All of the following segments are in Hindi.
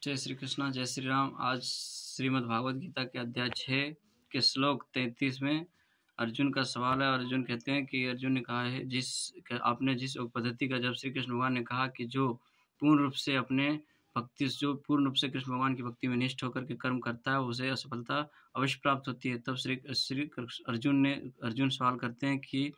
जय श्री कृष्णा, जय श्री राम। आज श्रीमद् भागवत गीता के अध्याय 6 के श्लोक 33 में अर्जुन का सवाल है। अर्जुन कहते हैं कि अर्जुन ने कहा है आपने जिस पद्धति का, जब श्री कृष्ण भगवान ने कहा कि जो पूर्ण रूप से पूर्ण रूप से कृष्ण भगवान की भक्ति में निष्ठ होकर के कर्म करता है उसे असफलता अवश्य प्राप्त होती है। तब श्री अर्जुन सवाल करते हैं कि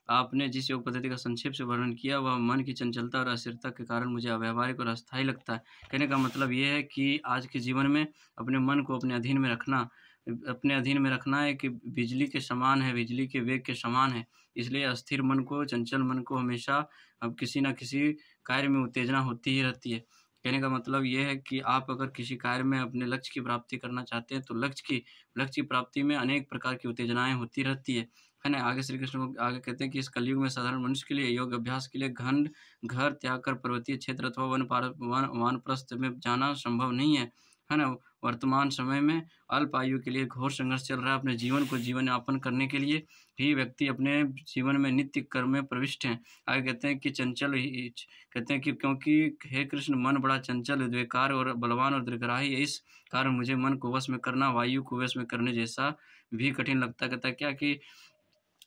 आपने जिस योग पद्धति का संक्षेप से वर्णन किया वह मन की चंचलता और अस्थिरता के कारण मुझे अव्यावहारिक और अस्थायी लगता है। कहने का मतलब ये है कि आज के जीवन में अपने मन को अपने अधीन में रखना है कि बिजली के समान है, बिजली के वेग के समान है। इसलिए अस्थिर मन को, चंचल मन को हमेशा अब किसी न किसी कार्य में उत्तेजना होती ही रहती है। कहने का मतलब ये है कि आप अगर किसी कार्य में अपने लक्ष्य की प्राप्ति करना चाहते हैं तो लक्ष्य की प्राप्ति में अनेक प्रकार की उत्तेजनाएं होती रहती है ना। आगे श्री कृष्ण आगे कहते हैं कि इस कलयुग में साधारण मनुष्य के लिए योग अभ्यास के लिए घर त्याग कर पर्वतीय क्षेत्र अथवा वानप्रस्थ में जाना संभव नहीं है ना। वर्तमान समय में अल्प आयु के लिए घोर संघर्ष चल रहा है। अपने जीवन को जीवन यापन करने के लिए ही व्यक्ति अपने जीवन में नित्य कर्म में प्रविष्ट हैं। आगे कहते हैं कि कहते हैं कि क्योंकि हे कृष्ण, मन बड़ा चंचल, द्वेकार और बलवान और दीर्घग्राही है। इस कारण मुझे मन को वश में करना वायु को वश में करने जैसा भी कठिन लगता है। कहता है क्या कि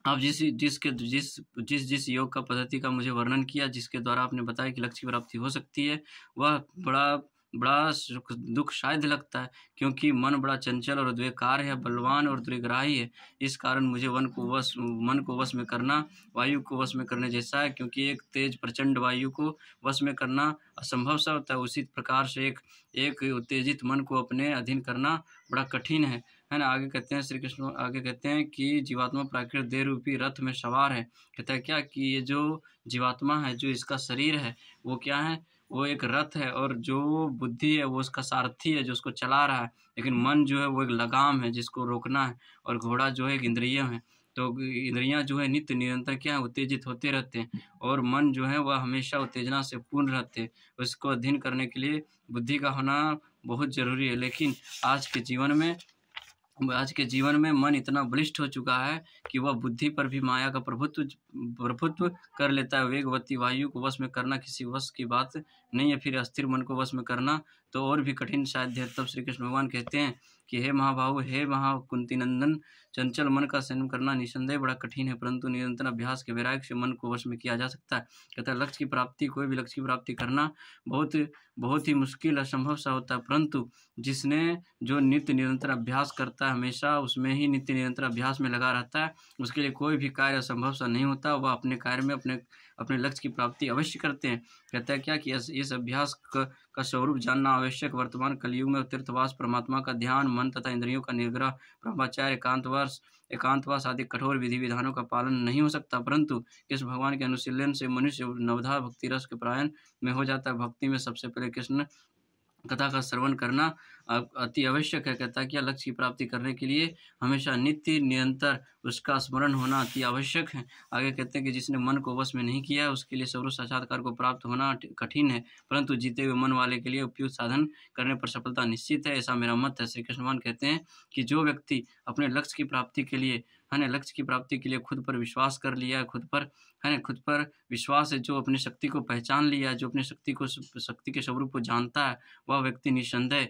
आप जिस योग का पद्धति का मुझे वर्णन किया, जिसके द्वारा आपने बताया कि लक्ष्य की प्राप्ति हो सकती है, वह बड़ा दुख शायद लगता है क्योंकि मन बड़ा चंचल और द्वेकार है, बलवान और दीर्घग्राही है। इस कारण मुझे मन को वश में करना वायु को वश में करने जैसा है, क्योंकि एक तेज प्रचंड वायु को वश में करना असंभव सा होता है। उसी प्रकार से एक उत्तेजित मन को अपने अधीन करना बड़ा कठिन है ना। आगे कहते हैं श्री कृष्ण आगे कहते हैं कि जीवात्मा प्राकृत देह रूपी रथ में सवार है। कहता है क्या कि ये जो जीवात्मा है, जो इसका शरीर है, वो क्या है, वो एक रथ है और जो बुद्धि है वो उसका सारथी है जो उसको चला रहा है। लेकिन मन जो है वो एक लगाम है जिसको रोकना है, और घोड़ा जो है एक इंद्रिय है। तो इंद्रियां जो है नित्य निरंतर क्या है, उत्तेजित होते रहते हैं, और मन जो है वह हमेशा उत्तेजना से पूर्ण रहते हैं। उसको अधीन करने के लिए बुद्धि का होना बहुत जरूरी है। लेकिन आज के जीवन में मन इतना बलिष्ठ हो चुका है कि वह बुद्धि पर भी माया का प्रभुत्व कर लेता है। वेगवती वायु को वश में करना किसी वश की बात नहीं है, फिर अस्थिर मन को वश में करना तो और भी कठिन शायद है। तब श्री कृष्ण भगवान कहते हैं कि हे महाबाहु, हे महाकुंती नंदन, चंचल मन का संयम करना निसंदेह बड़ा कठिन है, परंतु निरंतर अभ्यास के वैराग्य से मन को वश में किया जा सकता है। कहता है कोई भी लक्ष्य की प्राप्ति करना बहुत ही मुश्किल, असंभव सा होता है, परंतु जिसने जो नित्य निरंतर अभ्यास करता है, हमेशा उसमें ही नित्य निरंतर अभ्यास में लगा रहता है, उसके लिए कोई भी कार्य असंभव सा नहीं होता। वह अपने कार्य में अपने लक्ष्य की प्राप्ति अवश्य करते हैं। कहता है क्या कि इस अभ्यास का स्वरूप जानना आवश्यक। वर्तमान कलयुग में तीर्थवास, परमात्मा का ध्यान, मन तथा इंद्रियों का निग्रह, ब्रह्मचार्य, एकांतवास आदि कठोर विधि विधानों का पालन नहीं हो सकता, परंतु कृष्ण भगवान के अनुशीलन से मनुष्य नवधा भक्ति रस के परायण में हो जाता है। भक्ति में सबसे पहले कृष्ण कथा का श्रवण करना अति आवश्यक है। कहता है कि लक्ष्य की प्राप्ति करने के लिए हमेशा नित्य निरंतर उसका स्मरण होना अति आवश्यक है। आगे कहते हैं कि जिसने मन को वश में नहीं किया है उसके लिए स्वरूप साक्षात्कार को प्राप्त होना कठिन है, परंतु जीते हुए मन वाले के लिए उपयुक्त साधन करने पर सफलता निश्चित है, ऐसा मेरा मत है। श्री कृष्ण भगवान कहते हैं कि जो व्यक्ति अपने लक्ष्य की प्राप्ति के लिए खुद पर विश्वास कर लिया है, खुद पर विश्वास है, जो अपनी शक्ति को पहचान लिया है, जो अपनी शक्ति के स्वरूप को जानता है, वह व्यक्ति निसंदेह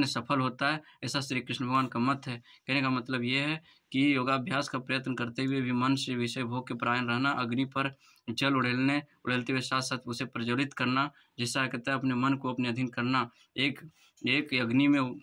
सफल होता है। ऐसा श्री कृष्ण भगवान का मत है। कहने का मतलब ये है कि योगाभ्यास का प्रयत्न करते हुए भी मन से विषय भोग के परायण रहना, अग्नि पर जल उड़ेलते हुए साथ साथ उसे प्रज्वलित करना, जैसा कहता है अपने मन को अपने अधीन करना, एक अग्नि में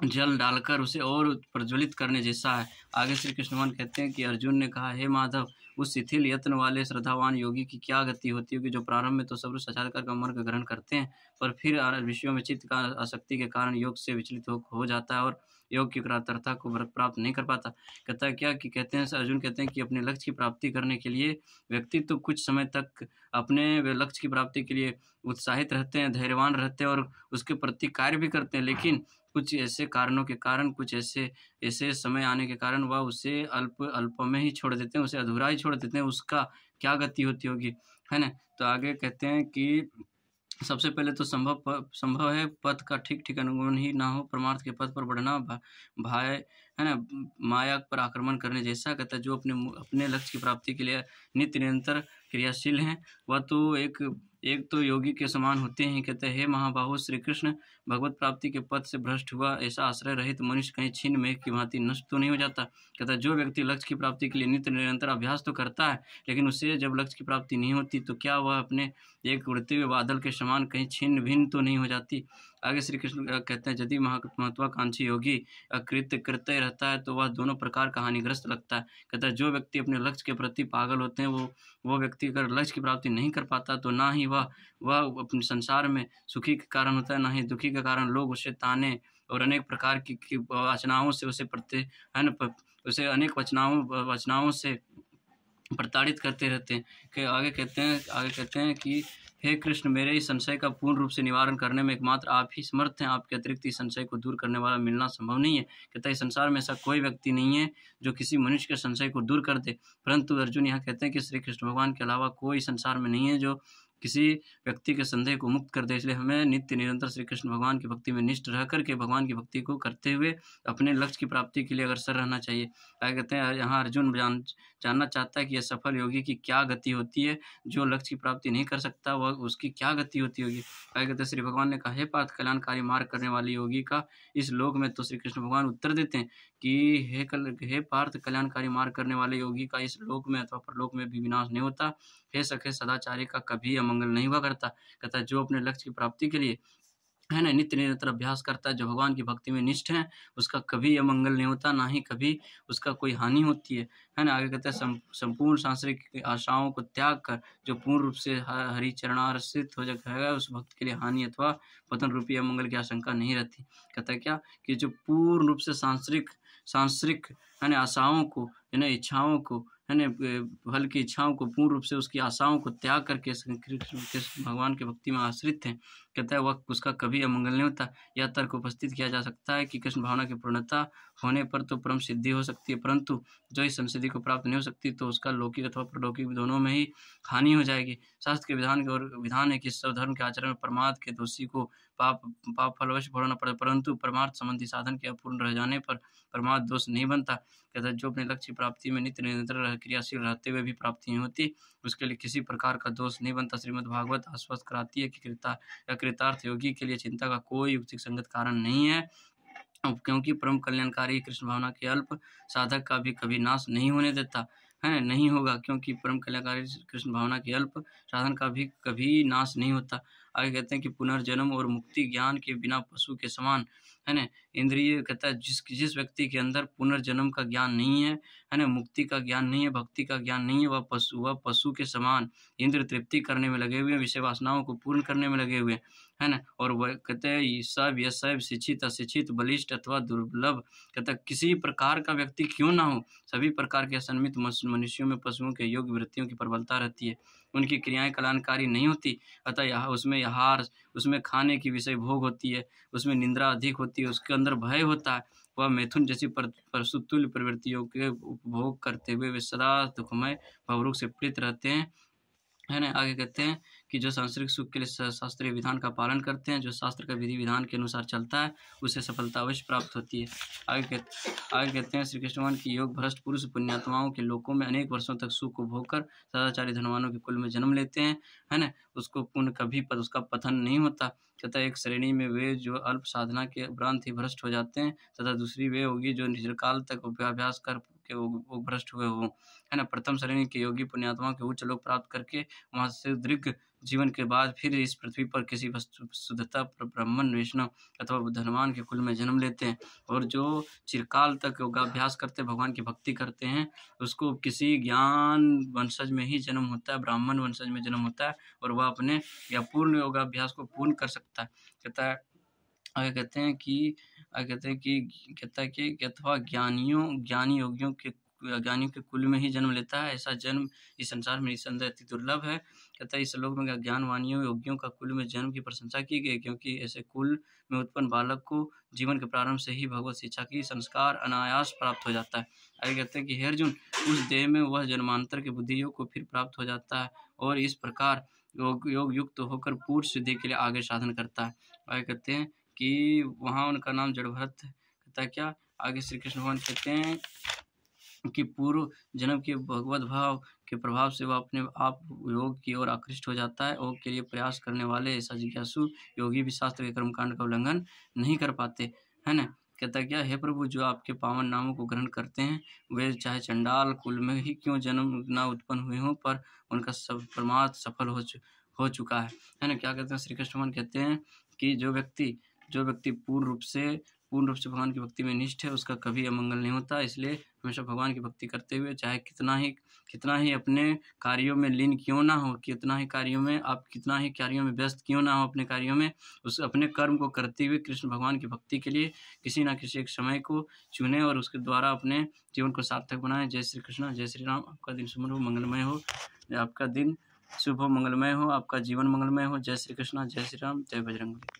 जल डालकर उसे और प्रज्वलित करने जैसा है। आगे श्री कृष्ण भगवान कहते हैं कि अर्जुन ने कहा, हे माधव, उस शिथिल यत्न वाले श्रद्धावान योगी की क्या गति होती होगी, जो प्रारंभ में तो सर्व साक्षात्कार का मार्ग ग्रहण करते हैं, पर फिर विषयों में चित्त का आसक्ति के कारण योग से विचलित हो जाता है और योग की कृतार्थता को प्राप्त नहीं कर पाता। कहता है क्या कि अर्जुन कहते हैं कि अपने लक्ष्य की प्राप्ति करने के लिए व्यक्ति तो कुछ समय तक अपने लक्ष्य की प्राप्ति के लिए उत्साहित रहते हैं, धैर्यवान रहते हैं और उसके प्रति कार्य भी करते हैं, लेकिन कुछ ऐसे कारणों के कारण, कुछ ऐसे समय आने के कारण वह उसे अल्प में ही छोड़ देते हैं, उसे अधूरा ही छोड़ देते हैं। उसका क्या गति होती होगी, है ना। तो आगे कहते हैं कि सबसे पहले तो संभव है पथ का ठीक अनुगमन ही ना हो, परमार्थ के पथ पर बढ़ना भाई है ना, माया पर आक्रमण करने जैसा। कहता है जो अपने लक्ष्य की प्राप्ति के लिए नित्य निरंतर क्रियाशील हैं, वह तो एक एक तो योगी के समान होते हैं। कहते हैं, हे महाबाहो श्री कृष्ण, भगवत प्राप्ति के पथ से भ्रष्ट हुआ ऐसा आश्रय रहित मनुष्य कहीं छिन्न मेघ की भांति नष्ट तो नहीं हो जाता। कहता है, जो व्यक्ति लक्ष्य की प्राप्ति के लिए नित्य निरंतर अभ्यास तो करता है, लेकिन उससे जब लक्ष्य की प्राप्ति नहीं होती तो क्या वह अपने एक उड़ते हुए बादल के समान कहीं छिन्न भिन्न तो नहीं हो जाती। आगे श्री कृष्ण कहते हैं, यदि महत्वाकांक्षी योगी अकृत्य कृत्य रहता है तो वह दोनों प्रकार का हानिग्रस्त लगता है। कहता है, जो व्यक्ति अपने लक्ष्य के प्रति पागल होते हैं, वो व्यक्ति अगर लक्ष्य की प्राप्ति नहीं कर पाता तो ना ही वह अपने संसार में सुखी के कारण होता है, ना ही दुखी के कारण। लोग उसे ताने और अनेक प्रकार की वासनाओं से उसे है न उसे अनेक वासनाओं से प्रताड़ित करते रहते हैं। कि आगे कहते हैं कि हे कृष्ण, मेरे इस संशय का पूर्ण रूप से निवारण करने में एकमात्र आप ही समर्थ हैं। आपके अतिरिक्त इस संशय को दूर करने वाला मिलना संभव नहीं है। कहता है, इस संसार में ऐसा कोई व्यक्ति नहीं है जो किसी मनुष्य के संशय को दूर कर दे। परंतु अर्जुन यहाँ कहते हैं कि श्री कृष्ण भगवान के अलावा कोई संसार में नहीं है जो किसी व्यक्ति के संदेह को मुक्त कर दे। इसलिए हमें नित्य निरंतर श्री कृष्ण भगवान की भक्ति में निष्ठ रह करके भगवान की भक्ति को करते हुए अपने लक्ष्य की प्राप्ति के लिए अग्रसर रहना चाहिए। क्या कहते हैं, यहाँ अर्जुन जानना चाहता है कि यह सफल योगी की क्या गति होती है। जो लक्ष्य की प्राप्ति नहीं कर सकता वह उसकी क्या गति होती होगी। क्या कहते हैं, श्री भगवान ने कहा, हे पार्थ, कल्याणकारी मार्ग करने वाले योगी का इस लोक में, तो श्री कृष्ण भगवान उत्तर देते हैं कि हे पार्थ, कल्याणकारी मार्ग करने वाले योगी का इस लोक में अथवा परलोक में भी विनाश नहीं होता। हे सखे, सदाचारी का कभी अमंगल नहीं हुआ करता। कहता है, जो अपने लक्ष्य की प्राप्ति के लिए है ना नित्य निरंतर अभ्यास करता है, जो भगवान की भक्ति में निष्ठ है, उसका कभी अमंगल नहीं होता, ना ही कभी उसका कोई हानि होती है ना। आगे कहते हैं, संपूर्ण सांसारिक आशाओं को त्याग कर जो पूर्ण रूप से हरि चरणारसित हो जाएगा, उस भक्त के लिए हानि अथवा पतन रूपी अमंगल की आशंका नहीं रहती। कहता है क्या कि जो पूर्ण रूप से सांसारिक है ना आशाओं को, है ना इच्छाओं को, है ना फल की इच्छाओं को, पूर्ण रूप से उसकी आशाओं को त्याग करके कृष्ण भगवान की भक्ति में आश्रित है। कहता है, वह उसका कभी अमंगल नहीं होता। यह तर्क उपस्थित किया जा सकता है कि कृष्ण भावना की पूर्णता होने पर तो परम सिद्धि हो सकती है, परंतु जो इस संसिद्धि को प्राप्त नहीं हो सकती तो उसका लौकिक अथवा परलौकिक दोनों में ही हानि हो जाएगी। शास्त्र के विधान है कि सब धर्म के आचरण में प्रमाद के दोषी को पाप फलवश भोगना पड़े, परंतु परमार्थ संबंधी साधन के अपूर्ण रह जाने पर प्रमाद दोष नहीं बनता। कहता है, जो अपने लक्ष्य प्राप्ति में नित्य निरंतर क्रियाशील रहते हुए भी प्राप्ति नहीं होती, उसके लिए किसी प्रकार का दोष नहीं बनता। श्रीमद् भागवत आश्वस्त कराती है कि कृतार्थ योगी के लिए चिंता का कोई युक्ति संगत कारण नहीं है, क्योंकि परम कल्याणकारी कृष्ण भावना के अल्प साधक का भी कभी नाश नहीं होने देता है, नहीं होगा, क्योंकि परम कल्याणकारी कृष्ण भावना के अल्प साधन का भी कभी नाश नहीं होता। आगे कहते हैं कि पुनर्जन्म और मुक्ति ज्ञान के बिना पशु के समान है ना। इंद्रिय कहता है, जिस व्यक्ति के अंदर पुनर्जन्म का ज्ञान नहीं है ना, मुक्ति का ज्ञान नहीं है, भक्ति का ज्ञान नहीं है, वह पशु के समान इंद्र तृप्ति करने में लगे हुए, विषय वासनाओं को पूर्ण करने में लगे हुए है ना। और वह कहते हैं, यह सब शिक्षित अशिक्षित बलिष्ठ अथवा दुर्लभ, कहता है किसी प्रकार का व्यक्ति क्यों ना हो, सभी प्रकार के असन्मित मनुष्यों में पशुओं के योग्य वृत्तियों की प्रबलता रहती है। उनकी क्रियाएं कल्याणकारी नहीं होती, अतः यहाँ उसमें आहार, उसमें खाने की विषय भोग होती है, उसमें निंद्रा अधिक होती है, उसके अंदर भय होता है। वह मैथुन जैसी परशुतुल्य प्रवृत्तियों के उपभोग करते हुए वे सदा दुखमय भवरोग से पीड़ित रहते हैं है ना। आगे कहते हैं कि जो सांसारिक सुख के लिए शास्त्रीय विधान का पालन करते हैं, जो शास्त्र का विधि विधान के अनुसार चलता है, उसे सफलता अवश्य प्राप्त होती है। आगे कहते हैं, श्री कृष्ण भगवान की योग भ्रष्ट पुरुष पुण्यात्माओं के लोकों में अनेक वर्षों तक सुख को भोग कर सदाचारी धनवानों के कुल में जन्म लेते हैं है ना। उसको पुण्य कभी उसका पतन नहीं होता। तथा एक श्रेणी में वे जो अल्प साधना के उपरांत ही भ्रष्ट हो जाते हैं, तथा दूसरी वे होगी जो चिरकाल तक अभ्यास कर के वो भ्रष्ट हुए हों है ना। प्रथम श्रेणी के योगी पुण्यात्माओं के उच्च लोक प्राप्त करके वहाँ से दीर्घ जीवन के बाद फिर इस पृथ्वी पर किसी शुद्धता ब्राह्मण वैष्णव अथवा धनवान के कुल में जन्म लेते हैं। और जो चिरकाल तक योगाभ्यास करते भगवान की भक्ति करते हैं, उसको किसी ज्ञान वंशज में ही जन्म होता है, ब्राह्मण वंशज में जन्म होता है, और वह अपने या पूर्ण योगाभ्यास को पूर्ण कर सकता है। कहता है आगे कहते हैं कि अथवा ज्ञानी योगियों के कुल में ही जन्म लेता है। ऐसा जन्म इस संसार में निसंदेह अति दुर्लभ है। कहता है, इस श्लोक में ज्ञानवानियों योगियों का कुल में जन्म की प्रशंसा की गई, क्योंकि ऐसे कुल में उत्पन्न बालक को जीवन के प्रारंभ से ही भगवत शिक्षा की संस्कार अनायास प्राप्त हो जाता है। आगे कहते हैं कि हे अर्जुन, उस देह में वह जन्मांतर के बुद्धि योग को फिर प्राप्त हो जाता है, और इस प्रकार योग युक्त होकर पूर्ण सिद्धि के लिए आगे साधन करता है। आगे कहते हैं कि वहाँ उनका नाम जड़भरत है। कहता है क्या, आगे श्री कृष्ण भगवान कहते हैं कि पूर्व जन्म के भगवत भाव के प्रभाव से वह अपने आप योग की ओर आकृष्ट हो जाता है। योग के लिए प्रयास करने वाले ऐसा जिज्ञासु योगी भी शास्त्र के कर्मकांड का उल्लंघन नहीं कर पाते, है ना? कहता है क्या, हे प्रभु, जो आपके पावन नामों को ग्रहण करते हैं वे चाहे चंडाल कुल में ही क्यों जन्म न उत्पन्न हुए हों, पर उनका सब परमार्थ सफल हो चुका है ना? क्या कहते हैं श्री कृष्ण भगवान, कहते हैं कि जो व्यक्ति पूर्ण रूप से भगवान की भक्ति में निष्ठ है उसका कभी अमंगल नहीं होता। इसलिए हमेशा भगवान की भक्ति करते हुए चाहे कितना ही अपने कार्यों में लीन क्यों ना हो, कितना ही कार्यों में व्यस्त क्यों ना हो अपने कार्यों में, उस अपने कर्म को करते हुए कृष्ण भगवान की भक्ति के लिए किसी न किसी एक समय को चुने और उसके द्वारा अपने जीवन को सार्थक बनाएं। जय श्री कृष्ण, जय श्री राम। आपका दिन शुभ हो, मंगलमय हो, आपका दिन शुभ हो, मंगलमय हो, आपका जीवन मंगलमय हो। जय श्री कृष्ण, जय श्री राम, जय बजरंग बली।